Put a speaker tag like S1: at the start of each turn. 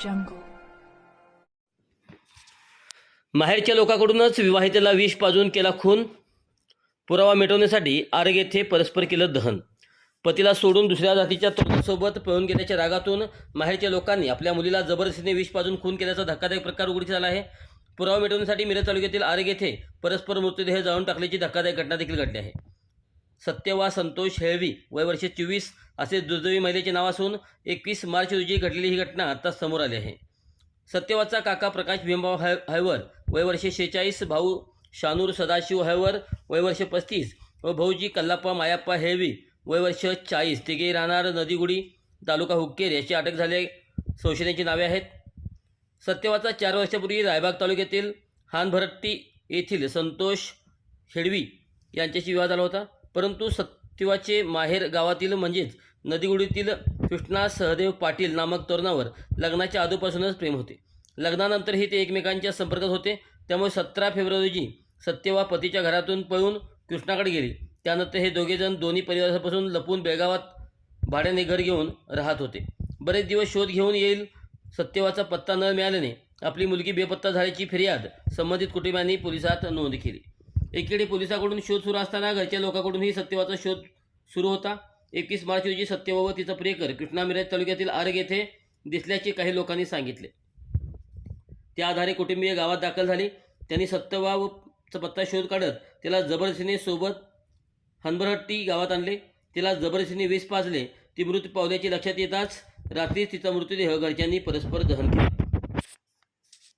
S1: jungle.
S2: माहेरच्या लोकांकडूनच विवाहितेला विष पाजून केला खून. पुरावा मिटवण्यासाठी आरग येथे परस्पर केलं दहन. पतीला सोडून दुसऱ्या जातीच्या तरुणासोबत पळून गेल्याच्या रागातून माहेरच्या लोकांनी आपल्या मुलीला जबरदस्तीने विष पाजून खून केल्याचा धक्कादायक प्रकार उघडकीस आला आहे. पुरावा मिटवण्यासाठी मिरज तालुक्यातील आरग येथे परस्पर मृतदेह जाळून टाकल्याची धक्कादायक घटना देखील घडली आहे. सत्यवा संतोष हेळवी वय वर्ष 24 असे दुर्दैवी महिलेचे नाव असून 21 मार्च रोजी घडलेली ही घटना आता समोर आली आहे. सत्यवाचा काका प्रकाश भीमभाऊ हैवर वय वर्ष 46, भाऊ शानूर सदाशिव हैवर वय वर्ष 35 व भाऊजी कल्लाप्पा मायाप्पा हेळवी वय वर्ष 40 तिघे राहणार नदीगुडी तालुका हुक्केर याची अटक झाले संशयितांची नावे आहेत. सत्यवाचा 4 वर्षापूर्वी रायबाग तालुक्यातील हानभरट्टी येथील संतोष हेळवी यांच्याशी विवाह झाला होता. परंतु सत्यवाचे माहेर गावातील म्हणजेच नदीगुडीतील कृष्णा सहदेव पाटील नामक तरुणावर लग्नाच्या आधीपासूनच प्रेम होते. लग्नानंतरही ते एकमेकांच्या संपर्कात होते. त्यामुळे 17 फेब्रुवारी रोजी सत्यवा पतीच्या घरातून पळून कृष्णाकडे गेली. त्यानंतर हे दोघेजण दोन्ही परिवारापासून लपून बेळगावात भाड्याने घर घेऊन राहत होते. बरेच दिवस शोध घेऊन येईल सत्यवाचा पत्ता न मिळाल्याने आपली मुलगी बेपत्ता झाल्याची फिर्याद संबंधित कुटुंबियांनी पोलिसात नोंद केली. एकीकडे पोलिसांकडून शोध सुरू असताना घरच्या लोकांकडूनही सत्यवाचा शोध सुरू होता. 21 मार्च रोजी सत्यवा व तिचा प्रियकर कृष्णा मिरज तालुक्यातील आरग येथे दिसल्याचे काही लोकांनी सांगितले. त्या आधारे कुटुंबीय गावात दाखल झाली. त्यांनी सत्यवा व पत्ता शोध काढत तिला जबरदस्तीने सोबत हनबरहट्टी गावात आणले. तिला जबरदस्तीने विष पाजले. ती मृत पावल्याचे लक्षात येताच रात्रीच तिचा मृतदेह घरच्यांनी परस्पर दहन केले.